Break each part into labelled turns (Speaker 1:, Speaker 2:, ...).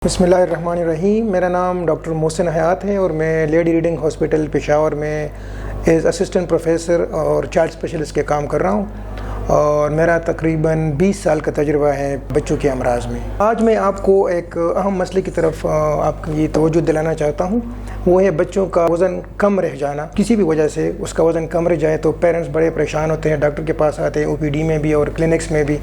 Speaker 1: بسم اللہ الرحمن الرحیم۔ میرا نام ڈاکٹر محسن حیات ہے اور میں لیڈی ریڈنگ ہاسپٹل پشاور میں ایز اسسٹنٹ پروفیسر اور چائلڈ اسپیشلسٹ کے کام کر رہا ہوں، اور میرا تقریباً 20 سال کا تجربہ ہے بچوں کے امراض میں۔ آج میں آپ کو ایک اہم مسئلے کی طرف آپ کی توجہ دلانا چاہتا ہوں، وہ ہے بچوں کا وزن کم رہ جانا۔ کسی بھی وجہ سے اس کا وزن کم رہ جائے تو پیرنٹس بڑے پریشان ہوتے ہیں، ڈاکٹر کے پاس آتے ہیں OPD میں بھی اور کلینکس میں بھی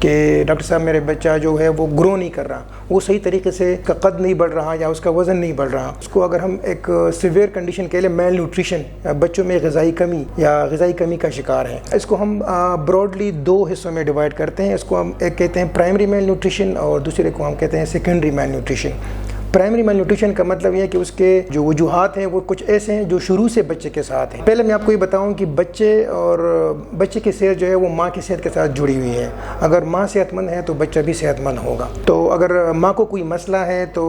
Speaker 1: کہ ڈاکٹر صاحب میرے بچہ جو ہے وہ گرو نہیں کر رہا، وہ صحیح طریقے سے اس کا قد نہیں بڑھ رہا یا اس کا وزن نہیں بڑھ رہا۔ اس کو اگر ہم ایک سیویئر کنڈیشن کہہ لیں، میل نیوٹریشن، بچوں میں غذائی کمی کا شکار ہے۔ اس کو ہم براڈلی 2 حصوں میں ڈیوائڈ کرتے ہیں۔ اس کو ہم ایک کہتے ہیں پرائمری میل نیوٹریشن اور دوسرے کو ہم کہتے ہیں سیکنڈری میل نیوٹریشن۔ پرائمری میل نیوٹریشن کا مطلب یہ ہے کہ اس کے جو وجوہات ہیں وہ کچھ ایسے ہیں جو شروع سے بچے کے ساتھ ہیں۔ پہلے میں آپ کو یہ بتاؤں کہ بچے کی صحت جو ہے وہ ماں کی صحت کے ساتھ جڑی ہوئی ہے۔ اگر ماں صحت مند ہے تو بچہ بھی صحت مند ہوگا۔ تو اگر ماں کو کوئی مسئلہ ہے تو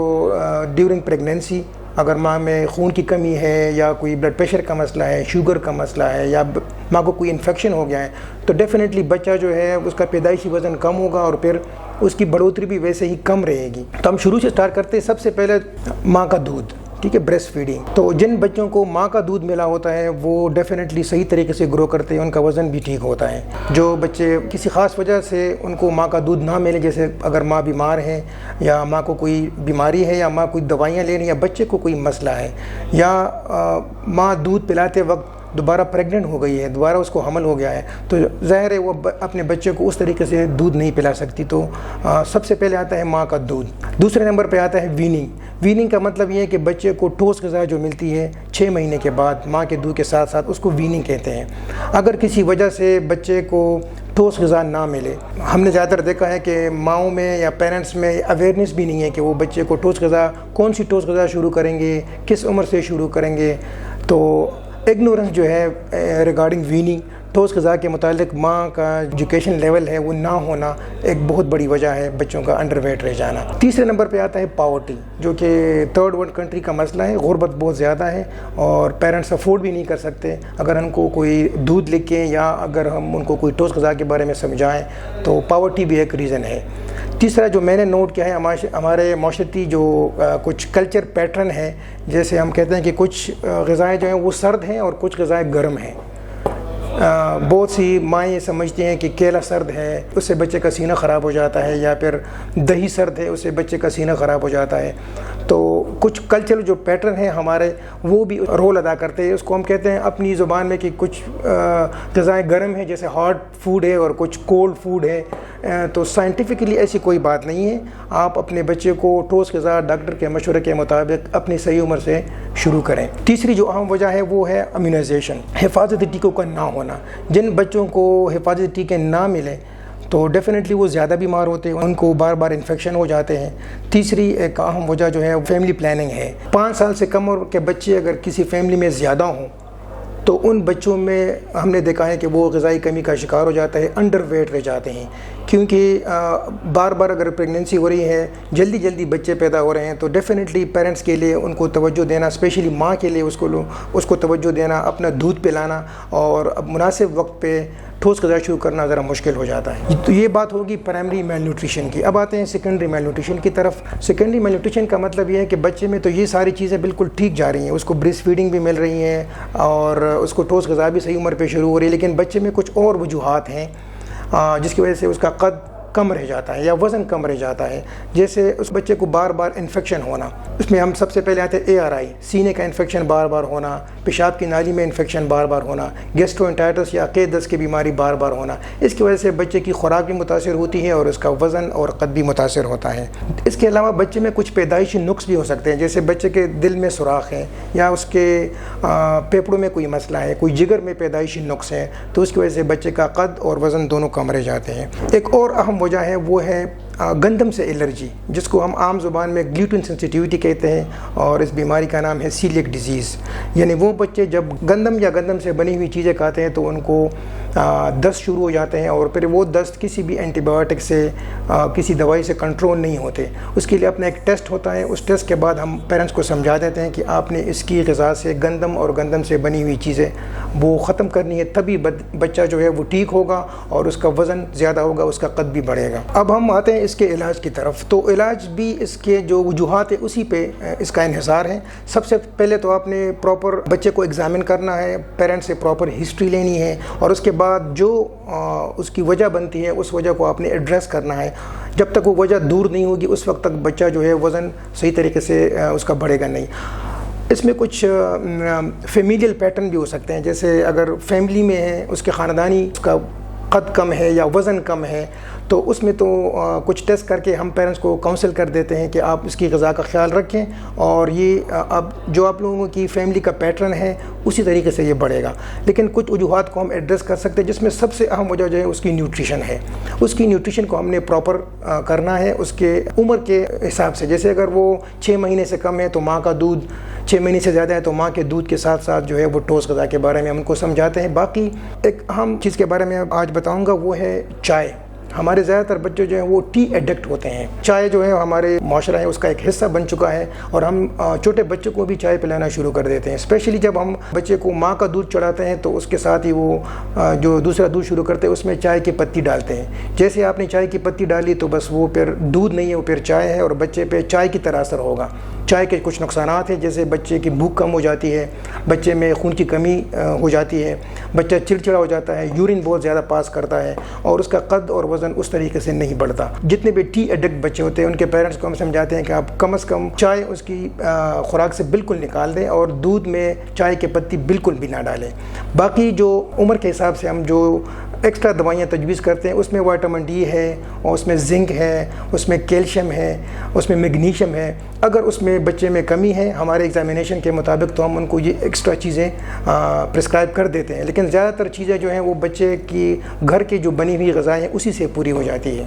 Speaker 1: ڈیورنگ پریگنینسی اگر ماں میں خون کی کمی ہے یا کوئی بلڈ پریشر کا مسئلہ ہے، شوگر کا مسئلہ ہے، یا ماں کو کوئی انفیکشن ہو گیا ہے، تو ڈیفینیٹلی بچہ جو ہے اس کا پیدائشی وزن کم ہوگا اور پھر اس کی بڑھوتری بھی ویسے ہی کم رہے گی۔ تو ہم شروع سے سٹارٹ کرتے ہیں سب سے پہلے ماں کا دودھ، ٹھیک ہے، بریسٹ فیڈنگ۔ تو جن بچوں کو ماں کا دودھ ملا ہوتا ہے وہ ڈیفینیٹلی صحیح طریقے سے گرو کرتے ہیں، ان کا وزن بھی ٹھیک ہوتا ہے۔ جو بچے کسی خاص وجہ سے ان کو ماں کا دودھ نہ ملے، جیسے اگر ماں بیمار ہے یا ماں کو کوئی بیماری ہے یا ماں کوئی دوائیاں لے رہی ہیں یا بچے کو کوئی مسئلہ ہے، یا ماں دودھ پلاتے وقت دوبارہ پریگننٹ ہو گئی ہے، دوبارہ اس کو حمل ہو گیا ہے، تو ظاہر ہے وہ اپنے بچے کو اس طریقے سے دودھ نہیں پلا سکتی۔ تو سب سے پہلے آتا ہے ماں کا دودھ۔ دوسرے نمبر پہ آتا ہے ویننگ۔ ویننگ کا مطلب یہ ہے کہ بچے کو ٹھوس غذا جو ملتی ہے 6 مہینے کے بعد ماں کے دودھ کے ساتھ ساتھ، اس کو ویننگ کہتے ہیں۔ اگر کسی وجہ سے بچے کو ٹھوس غذا نہ ملے، ہم نے زیادہ تر دیکھا ہے کہ ماؤں میں یا پیرنٹس میں اویئرنیس بھی نہیں ہے کہ وہ بچے کو ٹھوس غذا، کون سی ٹھوس غذا شروع کریں گے، کس عمر سے شروع کریں گے۔ تو اگنورنس جو ہے ریگارڈنگ ویننگ، ٹھوس غذا کے متعلق ماں کا ایجوکیشن لیول ہے وہ نہ ہونا ایک بہت بڑی وجہ ہے بچوں کا انڈر ویٹ رہ جانا۔ تیسرے نمبر پہ آتا ہے پاورٹی، جو کہ تھرڈ ورلڈ کنٹری کا مسئلہ ہے۔ غربت بہت زیادہ ہے اور پیرنٹس افورڈ بھی نہیں کر سکتے۔ اگر ہم کو کوئی دودھ لکھیں یا اگر ہم ان کو کوئی ٹھوس غذا کے بارے میں سمجھائیں تو پاورٹی بھی ایک ریزن ہے۔ تیسرا جو میں نے نوٹ کیا ہے، ہمارے معاشرتی جو کچھ کلچر پیٹرن ہے، جیسے ہم کہتے ہیں کہ کچھ غذائیں جو ہیں وہ سرد ہیں اور کچھ غذائیں گرم ہیں۔ بہت سی مائیں یہ سمجھتی ہیں کہ کیلا سرد ہے اس سے بچے کا سینہ خراب ہو جاتا ہے، یا پھر دہی سرد ہے اس سے بچے کا سینہ خراب ہو جاتا ہے۔ تو کچھ کلچرل جو پیٹرن ہیں ہمارے، وہ بھی رول ادا کرتے ہیں۔ اس کو ہم کہتے ہیں اپنی زبان میں کہ کچھ غذائیں گرم ہیں جیسے ہاٹ فوڈ ہے اور کچھ کولڈ فوڈ ہے۔ تو سائنٹیفکلی ایسی کوئی بات نہیں ہے۔ آپ اپنے بچے کو ٹھوس غذا ڈاکٹر کے مشورے کے مطابق اپنی صحیح عمر سے شروع کریں۔ تیسری جو اہم وجہ ہے وہ ہے امیونائزیشن، حفاظتی ٹیکوں کا نہ ہونا۔ جن بچوں کو حفاظتی ٹیکے نہ ملے تو ڈیفینیٹلی وہ زیادہ بیمار ہوتے ہیں، ان کو بار بار انفیکشن ہو جاتے ہیں۔ تیسری ایک اہم وجہ جو ہے فیملی پلاننگ ہے۔ 5 سال سے کم عمر کے بچے اگر کسی فیملی میں زیادہ ہوں تو ان بچوں میں ہم نے دیکھا ہے کہ وہ غذائی کمی کا شکار ہو جاتا ہے، انڈر ویٹ رہ جاتے ہیں، کیونکہ بار بار اگر پریگننسی ہو رہی ہے، جلدی بچے پیدا ہو رہے ہیں، تو ڈیفینیٹلی پیرنٹس کے لیے ان کو توجہ دینا، اسپیشلی ماں کے لیے اس کو توجہ دینا، اپنا دودھ پلانا اور مناسب وقت پہ ٹھوس غذا شروع کرنا ذرا مشکل ہو جاتا ہے۔ تو یہ بات ہوگی پرائمری میل نیوٹریشن کی۔ اب آتے ہیں سیکنڈری میل نیوٹریشن کی طرف۔ سیکنڈری میل نیوٹریشن کا مطلب یہ ہے کہ بچے میں تو یہ ساری چیزیں بالکل ٹھیک جا رہی ہیں، اس کو بریسٹ فیڈنگ بھی مل رہی ہے اور اس کو ٹھوس غذا بھی صحیح عمر پہ شروع ہو رہی ہے، لیکن بچے میں کچھ اور وجوہات ہیں جس کی وجہ سے اس کا قد کم رہ جاتا ہے یا وزن کم رہ جاتا ہے۔ جیسے اس بچے کو بار بار انفیکشن ہونا، اس میں ہم سب سے پہلے آتے ہیں ARI، سینے کا انفیکشن بار بار ہونا، پیشاب کی نالی میں انفیکشن بار بار ہونا، گیسٹرو-انٹرائٹس یا عقید دست کی بیماری بار بار ہونا۔ اس کی وجہ سے بچے کی خوراک بھی متاثر ہوتی ہے اور اس کا وزن اور قد بھی متاثر ہوتا ہے۔ اس کے علاوہ بچے میں کچھ پیدائشی نقص بھی ہو سکتے ہیں، جیسے بچے کے دل میں سوراخ ہے یا اس کے پھیپھڑوں میں کوئی مسئلہ ہے، کوئی جگر میں پیدائشی نقص ہے، تو اس کی وجہ سے بچے کا قد اور وزن دونوں کم رہ جاتے ہیں۔ ایک اور اہم وجہ ہے وہ ہے گندم سے الرجی، جس کو ہم عام زبان میں گلیوٹن سینسیٹیوٹی کہتے ہیں، اور اس بیماری کا نام ہے سیلیک ڈیزیز۔ یعنی وہ بچے جب گندم یا گندم سے بنی ہوئی چیزیں کھاتے ہیں تو ان کو دست شروع ہو جاتے ہیں، اور پھر وہ دست کسی بھی اینٹی بایوٹک سے کسی دوائی سے کنٹرول نہیں ہوتے۔ اس کے لیے اپنا ایک ٹیسٹ ہوتا ہے، اس ٹیسٹ کے بعد ہم پیرنٹس کو سمجھا دیتے ہیں کہ آپ نے اس کی غذا سے گندم اور گندم سے بنی ہوئی چیزیں وہ ختم کرنی ہے، تبھی بچہ جو ہے وہ ٹھیک ہوگا اور اس کا وزن زیادہ ہوگا، اس کا قد بھی بڑھے گا۔ اب ہم آتے ہیں اس کے علاج کی طرف، تو علاج بھی اس کے جو وجوہات ہیں اسی پہ اس کا انحصار ہے۔ سب سے پہلے تو آپ نے پراپر بچے کو ایگزامن کرنا ہے، پیرنٹ سے پراپر ہسٹری لینی ہے، اور اس کے بعد جو اس کی وجہ بنتی ہے اس وجہ کو آپ نے ایڈریس کرنا ہے۔ جب تک وہ وجہ دور نہیں ہوگی اس وقت تک بچہ جو ہے وزن صحیح طریقے سے اس کا بڑھے گا نہیں۔ اس میں کچھ فیمیلیل پیٹرن بھی ہو سکتے ہیں، جیسے اگر فیملی میں ہے، اس کے خاندانی اس کا قد کم ہے یا وزن کم ہے، تو اس میں تو کچھ ٹیسٹ کر کے ہم پیرنٹس کو کاؤنسل کر دیتے ہیں کہ آپ اس کی غذا کا خیال رکھیں، اور یہ اب جو آپ لوگوں کی فیملی کا پیٹرن ہے اسی طریقے سے یہ بڑھے گا۔ لیکن کچھ وجوہات کو ہم ایڈریس کر سکتے ہیں، جس میں سب سے اہم وجہ جو ہے اس کی نیوٹریشن ہے۔ اس کی نیوٹریشن کو ہم نے پراپر کرنا ہے اس کے عمر کے حساب سے۔ جیسے اگر وہ 6 مہینے سے کم ہے تو ماں کا دودھ، 6 مہینے سے زیادہ ہے تو ماں کے دودھ کے ساتھ ساتھ جو ہے وہ ٹھوس غذا کے بارے میں ہم ان کو سمجھاتے ہیں۔ باقی ایک اہم چیز کے بارے میں آج بتاؤں گا، وہ ہے چائے۔ ہمارے زیادہ تر بچے جو ہیں وہ ٹی ایڈکٹ ہوتے ہیں۔ چائے جو ہے ہمارے معاشرہ ہے اس کا ایک حصہ بن چکا ہے، اور ہم چھوٹے بچوں کو بھی چائے پلانا شروع کر دیتے ہیں۔ اسپیشلی جب ہم بچے کو ماں کا دودھ چڑھاتے ہیں تو اس کے ساتھ ہی وہ جو دوسرا دودھ شروع کرتے ہیں اس میں چائے کی پتی ڈالتے ہیں۔ جیسے آپ نے چائے کی پتی ڈالی تو بس وہ پھر دودھ نہیں ہے، وہ پھر چائے ہے، اور بچے پہ چائے کی طرح اثر ہوگا۔ چائے کے کچھ نقصانات ہیں، جیسے بچے کی بھوک کم ہو جاتی ہے، بچے میں خون کی کمی ہو جاتی ہے، بچہ چڑچڑا ہو جاتا ہے، یورین بہت زیادہ پاس کرتا ہے، اور اس کا قد اور وزن اس طریقے سے نہیں بڑھتا۔ جتنے بھی ٹی ایڈکٹ بچے ہوتے ہیں ان کے پیرنٹس کو ہم سمجھاتے ہیں کہ آپ کم از کم چائے اس کی خوراک سے بالکل نکال دیں، اور دودھ میں چائے کی پتی بالکل بھی نہ ڈالیں۔ باقی جو عمر کے حساب سے ہم جو ایکسٹرا دوائیاں تجویز کرتے ہیں اس میں وائٹامن ڈی ہے، اور اس میں زنک ہے، اس میں کیلشیم ہے، اس میں میگنیشیم ہے۔ اگر اس میں بچے میں کمی ہے ہمارے ایگزامینیشن کے مطابق تو ہم ان کو یہ ایکسٹرا چیزیں پرسکرائب کر دیتے ہیں، لیکن زیادہ تر چیزیں جو ہیں وہ بچے کی گھر کی جو بنی ہوئی غذائیں ہیں اسی سے پوری ہو جاتی ہے۔